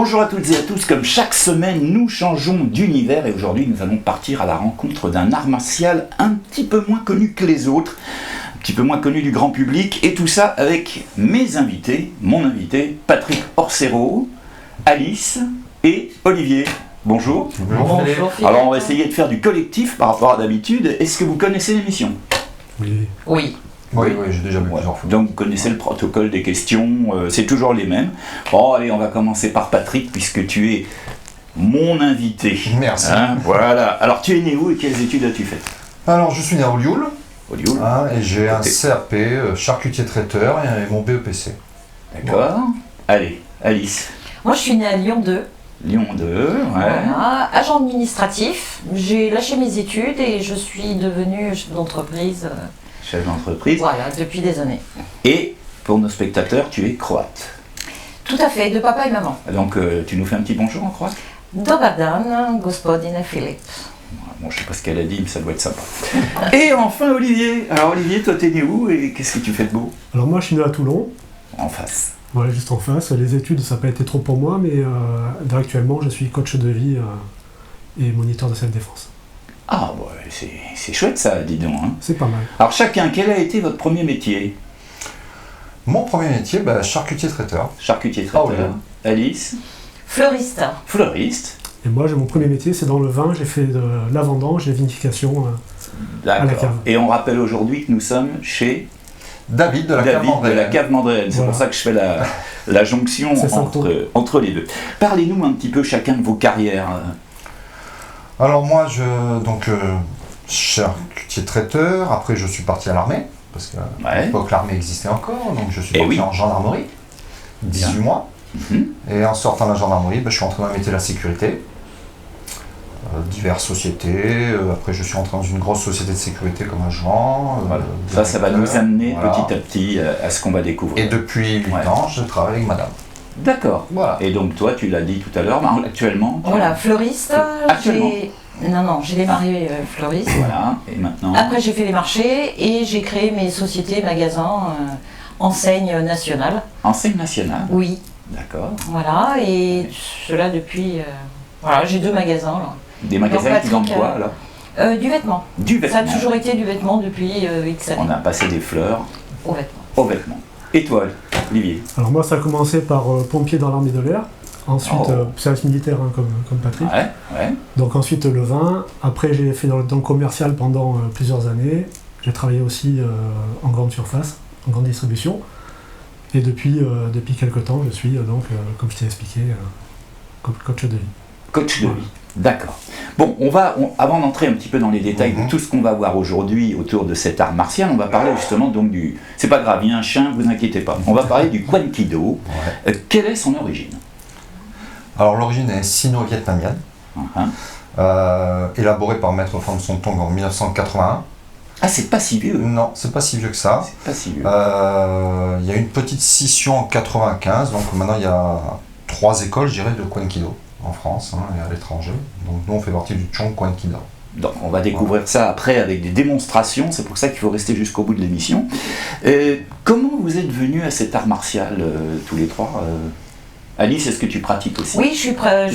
Bonjour à toutes et à tous, comme chaque semaine, nous changeons d'univers et aujourd'hui nous allons partir à la rencontre d'un art martial un petit peu moins connu que les autres, un petit peu moins connu du grand public, et tout ça avec mes invités, mon invité Patrick Orsero, Alice et Olivier. Bonjour. Bonjour. Alors on va essayer de faire du collectif par rapport à d'habitude. Est-ce que vous connaissez l'émission ? Oui. Oui, j'ai déjà vu plusieurs fois. Donc vous connaissez le protocole des questions, c'est toujours les mêmes. Bon allez, on va commencer par Patrick puisque tu es mon invité. Merci. Voilà. Alors tu es né où et quelles études as-tu faites ? Alors je suis né à Olioul. Et j'ai un CAP, charcutier traiteur et mon BEPC. D'accord. Allez, Alice. Moi je suis née à Lyon 2. Lyon 2, ouais. Voilà. Agent administratif. J'ai lâché mes études et je suis devenue chef d'entreprise. Chef d'entreprise. Voilà, depuis des années. Et pour nos spectateurs, tu es croate. Tout à fait, de papa et maman. Donc tu nous fais un petit bonjour en croate ? Dobar dan, gospodine Filip. Bon, je sais pas ce qu'elle a dit, mais ça doit être sympa. Et enfin Olivier. Alors Olivier, toi t'es né où et qu'est-ce que tu fais de beau ? Alors moi je suis né à Toulon. En face. Voilà, juste en face. Les études ça n'a pas été trop pour moi, mais actuellement je suis coach de vie et moniteur de self-défense. Ah ouais, c'est chouette ça, dis donc. Hein. C'est pas mal. Alors chacun, quel a été votre premier métier ? Mon premier métier, charcutier traiteur. Charcutier traiteur. Oh, oui. Alice ? Fleuriste. Fleuriste. Et moi mon premier métier c'est dans le vin, j'ai fait de la vendange, la vinification à la cave. Et on rappelle aujourd'hui que nous sommes chez David de la cave Mandréenne. C'est pour ça que je fais la jonction entre les deux. Parlez-nous un petit peu chacun de vos carrières. Alors moi, charcutier traiteur, après je suis parti à l'armée, parce qu'à l'époque l'armée existait encore, donc je suis parti en gendarmerie, 18 mois, et en sortant de la gendarmerie, je suis rentré dans le métier de la sécurité, diverses sociétés, après je suis rentré dans une grosse société de sécurité comme agent. Ça va nous amener petit à petit à ce qu'on va découvrir. Et depuis 8 ans, je travaille avec madame. D'accord. Voilà. Et donc toi, tu l'as dit tout à l'heure, actuellement. Voilà, fleuriste. Actuellement. J'ai démarré fleuriste. Voilà. Et maintenant. Après j'ai fait les marchés et j'ai créé mes sociétés, magasins, enseignes nationales. Enseigne nationale. Oui. D'accord. Voilà, et cela depuis. J'ai 2 magasins là. Des magasins qui vendent quoi alors ? Du vêtement. Du vêtement. Ça a toujours été du vêtement depuis X années. On a passé des fleurs au vêtement. Au vêtement. Et toi, Olivier ? Alors moi ça a commencé par pompier dans l'armée de l'air, ensuite service militaire comme Patrick. Ouais. Donc ensuite le vin, après j'ai fait dans le commercial pendant plusieurs années, j'ai travaillé aussi en grande surface, en grande distribution, et depuis quelques temps je suis comme je t'ai expliqué, coach de vie. Coach de vie. D'accord. Bon, avant d'entrer un petit peu dans les détails de tout ce qu'on va voir aujourd'hui autour de cet art martial, on va parler justement donc du... C'est pas grave, il y a un chien, vous inquiétez pas. On va parler du Kwan Kido. Quelle est son origine ? Alors l'origine est sino-vietnamienne, élaborée par Maître Pham Son Tong en 1981. Ah, c'est pas si vieux ? Non, c'est pas si vieux que ça. C'est pas si vieux. Il y a une petite scission en 95, donc maintenant il y a 3 écoles, je dirais, de Kwan Kido en France et à l'étranger. Donc nous on fait partie du Chong Kwan Kido. Donc on va découvrir ça après avec des démonstrations, c'est pour ça qu'il faut rester jusqu'au bout de l'émission. Comment vous êtes venus à cet art martial tous les trois ? Alice, est-ce que tu pratiques aussi ? Oui, je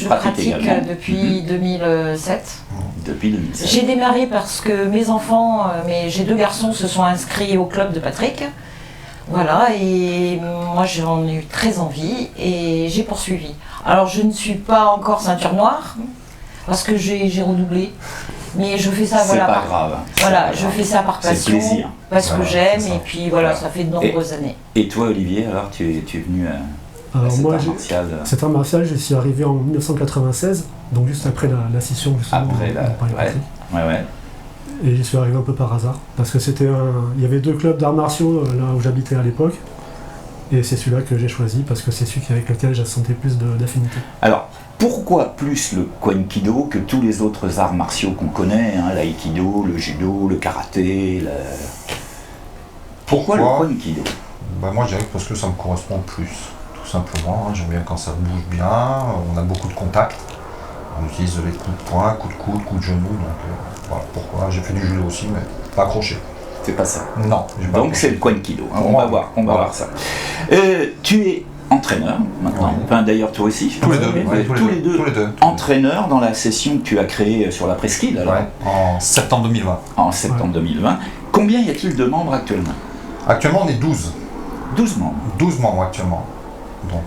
pratique depuis 2007. Depuis 2007. J'ai démarré parce que mes enfants, j'ai 2 garçons, se sont inscrits au club de Patrick. Voilà, et moi j'en ai eu très envie et j'ai poursuivi. Alors je ne suis pas encore ceinture noire, parce que j'ai redoublé, mais je fais ça c'est pas grave. Je fais ça par passion, parce que j'aime, et puis ça fait de nombreuses années. Et toi Olivier, alors tu es venu à cet art martial Cet art martial, je suis arrivé en 1996, donc juste après la scission justement. Ouais. Et j'y suis arrivé un peu par hasard, parce que il y avait 2 clubs d'arts martiaux là où j'habitais à l'époque, et c'est celui-là que j'ai choisi, parce que c'est celui avec lequel j'ai senti plus d'affinité. Alors, pourquoi plus le Kwan Kido que tous les autres arts martiaux qu'on connaît, l'aïkido, le judo, le karaté, Pourquoi le Kwan Kido ? Moi je dirais parce que ça me correspond plus, tout simplement. J'aime bien quand ça bouge bien, on a beaucoup de contacts. On utilise les coups de poing, coups de coude, coups de genou, donc voilà pourquoi. J'ai fait du judo aussi, mais pas accroché. C'est pas ça. Non. Donc c'est le Kwan Kido. On va voir ça. Tu es entraîneur maintenant. Oui. Enfin, d'ailleurs, toi aussi. Tous les deux. Tous les deux. Entraîneur dans la session que tu as créée sur la presqu'île, alors. Ouais, en septembre 2020. En septembre 2020. Combien y a-t-il de membres actuellement? Actuellement, on est 12. 12 membres. 12 membres actuellement. Donc,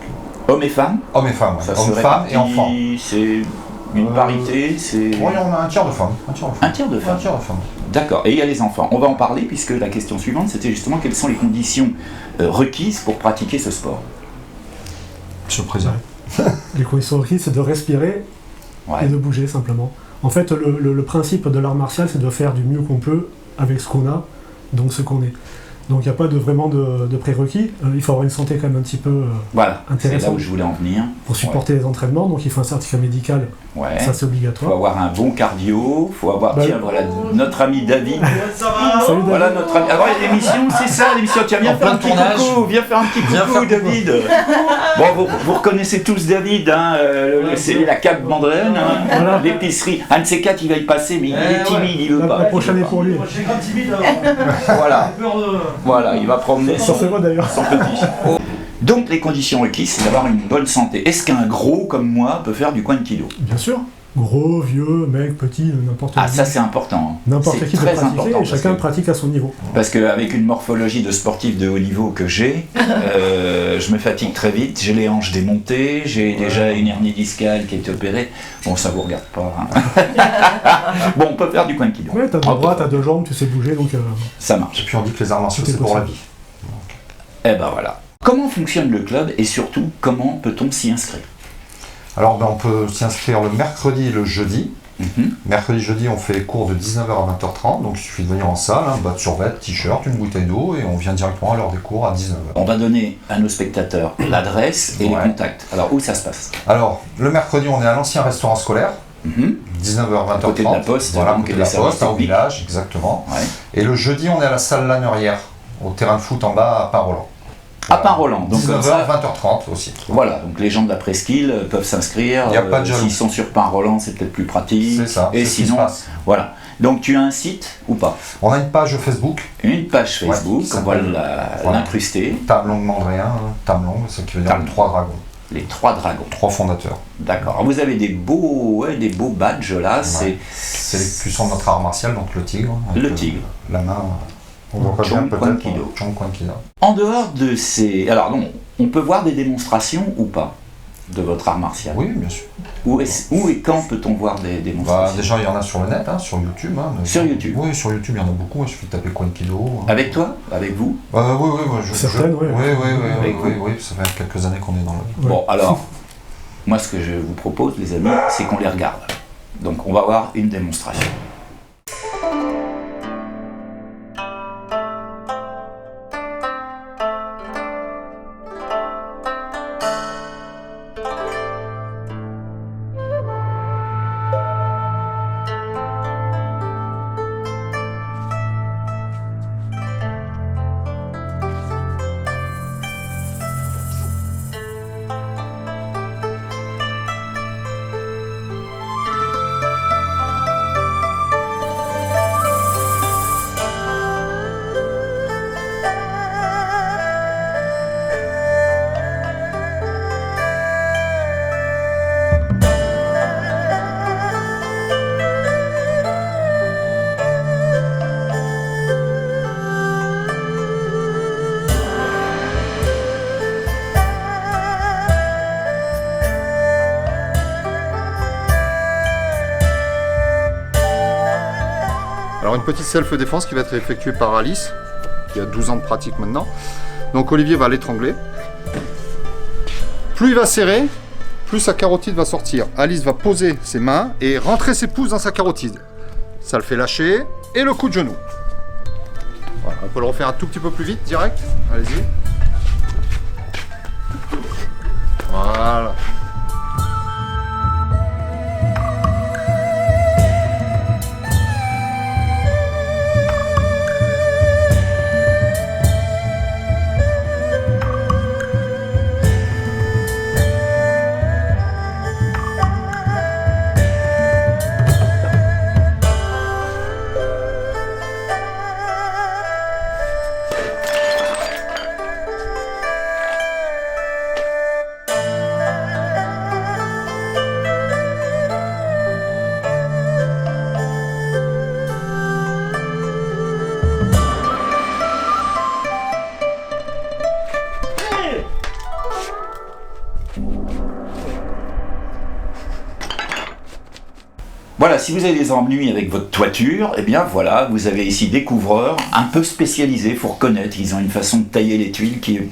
Hommes et femmes? hommes et femmes, Ça hommes, se femmes et répartit, enfants. C'est une parité, c'est... Oui, on a un tiers de femmes. Un tiers de femmes. Un tiers de femmes. D'accord, et il y a les enfants. On va en parler puisque la question suivante, c'était justement quelles sont les conditions requises pour pratiquer ce sport. Monsieur le Président. Les conditions requises, c'est de respirer et de bouger simplement. En fait, le principe de l'art martial, c'est de faire du mieux qu'on peut avec ce qu'on a, donc ce qu'on est. Donc il n'y a pas vraiment de prérequis. Il faut avoir une santé quand même un petit peu voilà, intéressante. C'est là où je voulais en venir. Pour supporter les entraînements, donc il faut un certificat médical, ça c'est Il obligatoire. faut avoir un bon cardio, il faut avoir, tiens voilà, notre ami David. Ça va. Salut David. Voilà notre ami. Alors l'émission, c'est ça l'émission, tiens viens faire un petit coucou, viens faire un petit coucou David. Bon, vous reconnaissez tous David, hein, c'est la Cap Mandrenne, hein, voilà. L'épicerie. Un de ces quatre il va y passer, mais il est timide, il veut pas. La prochaine est pour lui. Moi, je suis grave timide. Voilà. Voilà, il va promener son petit. Donc les conditions requises, c'est d'avoir une bonne santé. Est-ce qu'un gros comme moi peut faire du Kwan-Kido? Bien sûr. Gros, vieux, mec, petit, n'importe qui. Ah ça c'est important. N'importe qui peut très pratiquer important, et chacun pratique à son niveau. Parce qu'avec une morphologie de sportif de haut niveau que j'ai, je me fatigue très vite, j'ai les hanches démontées, j'ai déjà une hernie discale qui est opérée. Bon ça vous regarde pas. Hein. Bon on peut faire du Kwan-Kido. Ouais, t'as deux bras, t'as deux jambes, tu sais bouger donc... Ça marche. Et puis on dit que les arts martiaux c'est pour la vie. Eh ben voilà. Comment fonctionne le club et surtout comment peut-on s'y inscrire? Alors on peut s'y inscrire le mercredi et le jeudi. Mercredi, jeudi, on fait cours de 19h à 20h30, donc il suffit de venir en salle, bas de survêt, t-shirt, une bouteille d'eau, et on vient directement à l'heure des cours à 19h. On va donner à nos spectateurs l'adresse et les contacts. Alors où ça se passe? Alors, le mercredi, on est à l'ancien restaurant scolaire, 19h, 20h30. À côté de la Poste, voilà, à côté de la Poste, au village, exactement. Ouais. Et le jeudi, on est à la salle Lannerière, au terrain de foot en bas à Pin-Roland. À Pin-Roland, donc 19h, 20h30 aussi. Voilà, donc les gens de la presqu'île peuvent s'inscrire. Il n'y a pas de jaloux. S'ils sont sur Pin-Roland, c'est peut-être plus pratique. C'est ça. Et sinon, voilà. Donc tu as un site ou pas? On a une page Facebook. Une page Facebook, on va l'incruster. Tamelong Mandréen, Tamelong, ce qui veut dire les trois dragons. Les trois dragons. Trois fondateurs. D'accord. Alors vous avez des beaux badges là. Ouais. C'est les puissants de notre art martial, donc le tigre. Le tigre. La main. On voit pas bien peut-être. Chong Kwan-Kido. En dehors de ces... Alors non, on peut voir des démonstrations ou pas de votre art martial? Oui, bien sûr. Où et quand peut-on voir des démonstrations? Déjà, il y en a sur le net, sur YouTube. Sur YouTube? Oui, sur YouTube, il y en a beaucoup. Il suffit de taper Kwan-Kido. Avec toi? Avec vous? Oui, oui. Ça fait quelques années qu'on est dans le... Bon, alors, moi, ce que je vous propose, les amis, c'est qu'on les regarde. Donc, on va voir une démonstration. Alors une petite self-défense qui va être effectuée par Alice, qui a 12 ans de pratique maintenant. Donc Olivier va l'étrangler. Plus il va serrer, plus sa carotide va sortir. Alice va poser ses mains et rentrer ses pouces dans sa carotide. Ça le fait lâcher et le coup de genou. Voilà, on peut le refaire un tout petit peu plus vite, direct. Allez-y. Voilà. Voilà, si vous avez des ennuis avec votre toiture, eh bien voilà, vous avez ici des couvreurs un peu spécialisés, il faut reconnaître, ils ont une façon de tailler les tuiles qui est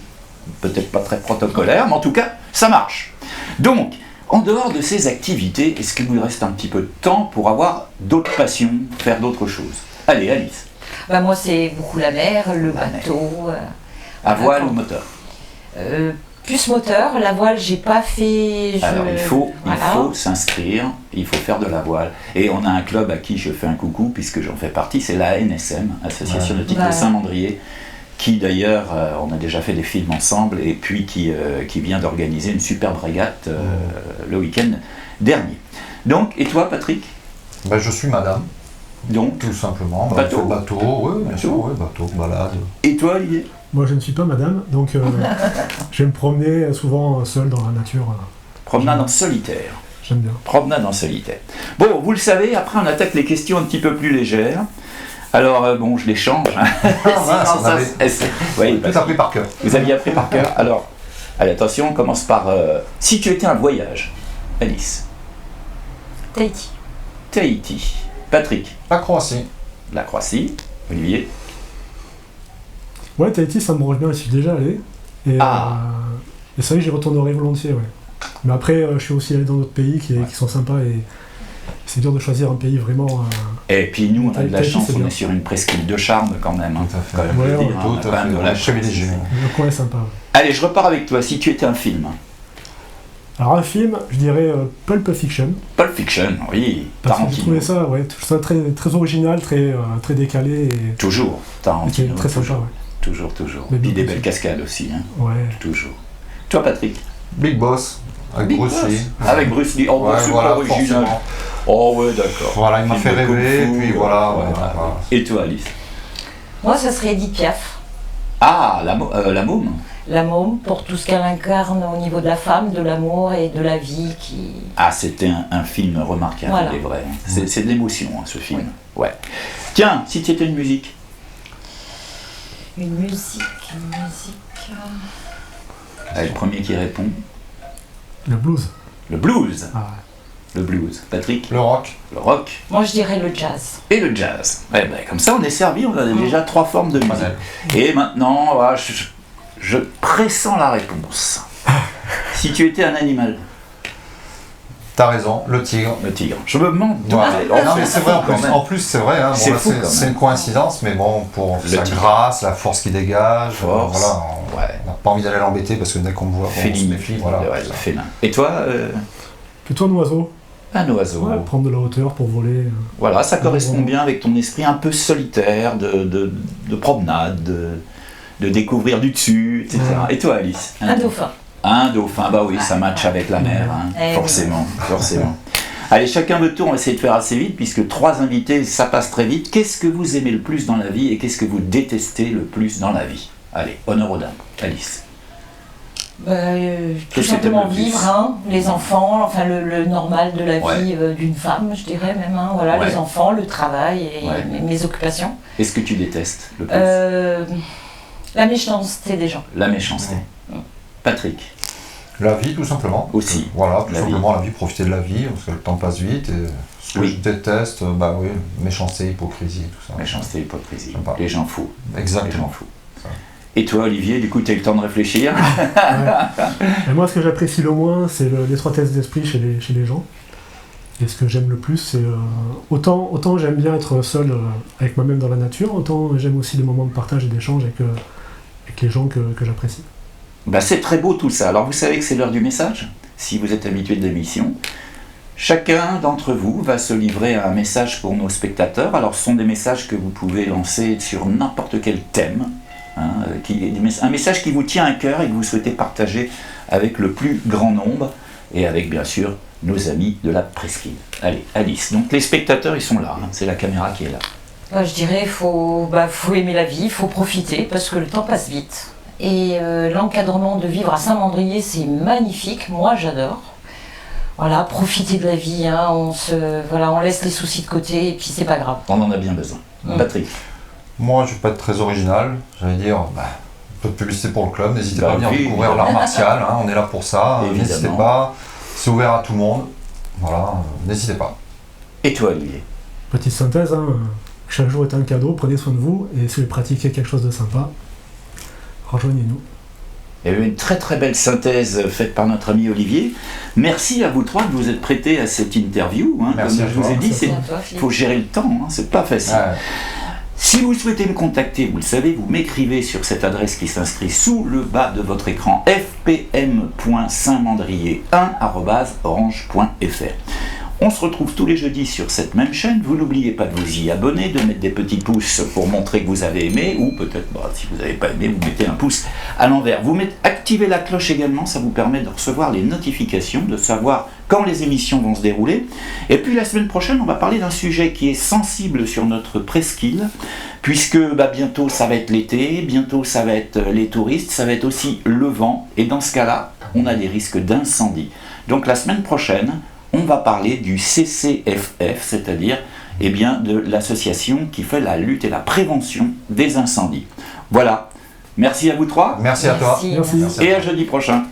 peut-être pas très protocolaire, mais en tout cas, ça marche. Donc, en dehors de ces activités, est-ce qu'il vous reste un petit peu de temps pour avoir d'autres passions, faire d'autres choses? Allez, Alice. Moi, c'est beaucoup la mer, le bateau. À voile ou moteur? Plus moteur, la voile, j'ai pas fait. Alors, il faut s'inscrire, il faut faire de la voile. Et on a un club à qui je fais un coucou, puisque j'en fais partie, c'est la ANSM, Association Nautique de Saint-Mandrier, qui d'ailleurs, on a déjà fait des films ensemble, et puis qui vient d'organiser une superbe régate le week-end dernier. Donc, et toi, Patrick? Je suis madame. Donc, tout simplement. Bateau. Oui, bien sûr, bateau, balade. Et toi, Olivier? Moi, je ne suis pas madame, donc je vais me promener souvent seul dans la nature. Promenade en solitaire. J'aime bien. Promenade en solitaire. Bon, vous le savez, après on attaque les questions un petit peu plus légères. Alors, je les change. Oui, tout appris par cœur. Vous aviez appris par cœur. Alors, allez, attention, on commence par... si tu étais un voyage, Alice? Tahiti. Tahiti. Patrick? La Croatie. La Croatie. Olivier? Ouais, Tahiti, ça me branche bien, j'y suis déjà allé. Et c'est vrai que j'y retournerai volontiers, ouais. Mais après, je suis aussi allé dans d'autres pays qui sont sympas et c'est dur de choisir un pays vraiment... Et puis nous, on a de la chance, on est sur une presqu'île de Charme quand même. Tout à fait. On a quand même de la chance. Le coin est sympa. Ouais. Allez, je repars avec toi. Si tu étais un film? Alors un film, je dirais Pulp Fiction. Pulp Fiction, oui. Parce que j'ai trouvé ça très, très original, très décalé. Et toujours, Tarantino. Très sympa, ouais. Toujours. Et puis des belles cascades aussi. Hein. Ouais. Toujours. Toi, Patrick? Big Boss, avec Bruce Lee. Avec Bruce Lee. Oh, c'est pas original. Forcément. Oh, ouais, d'accord. Voilà, il m'a fait rêver, et puis voilà. Et toi, Alice? Moi, ça serait Edith Piaf. Ah, la môme? La môme, pour tout ce qu'elle incarne au niveau de la femme, de l'amour et de la vie qui... Ah, c'était un film remarquable, il est vrai. C'est de l'émotion, ce film. Oui. Ouais. Tiens, si tu étais une musique? Une musique... Allez, le premier qui répond. Le blues. Le blues. Ah. Le blues. Patrick? Le rock. Le rock. Moi, je dirais le jazz. Et le jazz. Comme ça, on est servi, on a déjà 3 formes de musique. Et maintenant, je pressens la réponse. Si tu étais un animal? T'as raison, le tigre. Le tigre. Je me demande. Non, mais c'est vrai, en plus c'est vrai. Hein, c'est une coïncidence, mais bon, pour sa grâce, la force qu'il dégage, on n'a pas envie d'aller l'embêter parce que dès qu'on me voit, on se méfie. Voilà. Félin. Et toi Plutôt un oiseau. Un oiseau. Ouais, prendre de la hauteur pour voler. Voilà, ça correspond bien avec ton esprit un peu solitaire, de promenade, de découvrir du dessus, etc. Et toi, Alice? Un dauphin. Un dauphin, bah oui, ça match avec la mer, hein. Forcément. Allez, chacun votre tour, on va essayer de faire assez vite, puisque 3 invités, ça passe très vite. Qu'est-ce que vous aimez le plus dans la vie et qu'est-ce que vous détestez le plus dans la vie? Allez, honneur aux dames. Alice? Tout simplement vivre, les enfants, enfin le normal de la vie d'une femme, je dirais même. Les enfants, le travail et mes occupations. Est-ce que tu détestes le plus? La méchanceté des gens. La méchanceté. Patrick? La vie, tout simplement. Aussi. Voilà, tout simplement la vie, profiter de la vie, parce que le temps passe vite. Et ce que je déteste, méchanceté, hypocrisie, tout ça. Méchanceté, hypocrisie. Les gens fous. Exactement. Les gens fous. Et toi, Olivier, du coup, tu as eu le temps de réfléchir? Et moi, ce que j'apprécie le moins, c'est l'étroitesse d'esprit chez les gens. Et ce que j'aime le plus, c'est autant j'aime bien être seul avec moi-même dans la nature, autant j'aime aussi les moments de partage et d'échange avec les gens que j'apprécie. C'est très beau tout ça. Alors vous savez que c'est l'heure du message. Si vous êtes habitué de l'émission, chacun d'entre vous va se livrer à un message pour nos spectateurs. Alors ce sont des messages que vous pouvez lancer sur n'importe quel thème. Un message qui vous tient à cœur et que vous souhaitez partager avec le plus grand nombre et avec bien sûr nos amis de la presqu'île. Allez, Alice. Donc les spectateurs, ils sont là. C'est la caméra qui est là. Je dirais faut aimer la vie, il faut profiter parce que le temps passe vite. Et l'encadrement de vivre à Saint-Mandrier, c'est magnifique, moi j'adore. Voilà, profiter de la vie, on laisse les soucis de côté et puis c'est pas grave. On en a bien besoin. Patrick? Moi je vais pas être très original, j'allais dire, un peu de publicité pour le club, n'hésitez pas à venir découvrir l'art martial, on est là pour ça, n'hésitez pas, c'est ouvert à tout le monde, voilà, n'hésitez pas. Et toi, Olivier? Petite synthèse, hein, chaque jour est un cadeau, prenez soin de vous, et si vous pratiquez quelque chose de sympa, rejoignez-nous. Il y a eu une très très belle synthèse faite par notre ami Olivier. Merci à vous trois de vous être prêtés à cette interview. Hein. Comme je vous ai dit, il faut gérer le temps, hein, c'est pas facile. Si vous souhaitez me contacter, vous le savez, vous m'écrivez sur cette adresse qui s'inscrit sous le bas de votre écran, fpm.saintmandrier1@orange.fr. On se retrouve tous les jeudis sur cette même chaîne. Vous n'oubliez pas de vous y abonner, de mettre des petits pouces pour montrer que vous avez aimé, ou peut-être, si vous n'avez pas aimé, vous mettez un pouce à l'envers. Activez la cloche également, ça vous permet de recevoir les notifications, de savoir quand les émissions vont se dérouler. Et puis la semaine prochaine, on va parler d'un sujet qui est sensible sur notre presqu'île, puisque bientôt ça va être l'été, bientôt ça va être les touristes, ça va être aussi le vent, et dans ce cas-là, on a des risques d'incendie. Donc la semaine prochaine, on va parler du CCFF, c'est-à-dire de l'association qui fait la lutte et la prévention des incendies. Voilà. Merci à vous trois. Merci à toi. Merci. Et à jeudi prochain.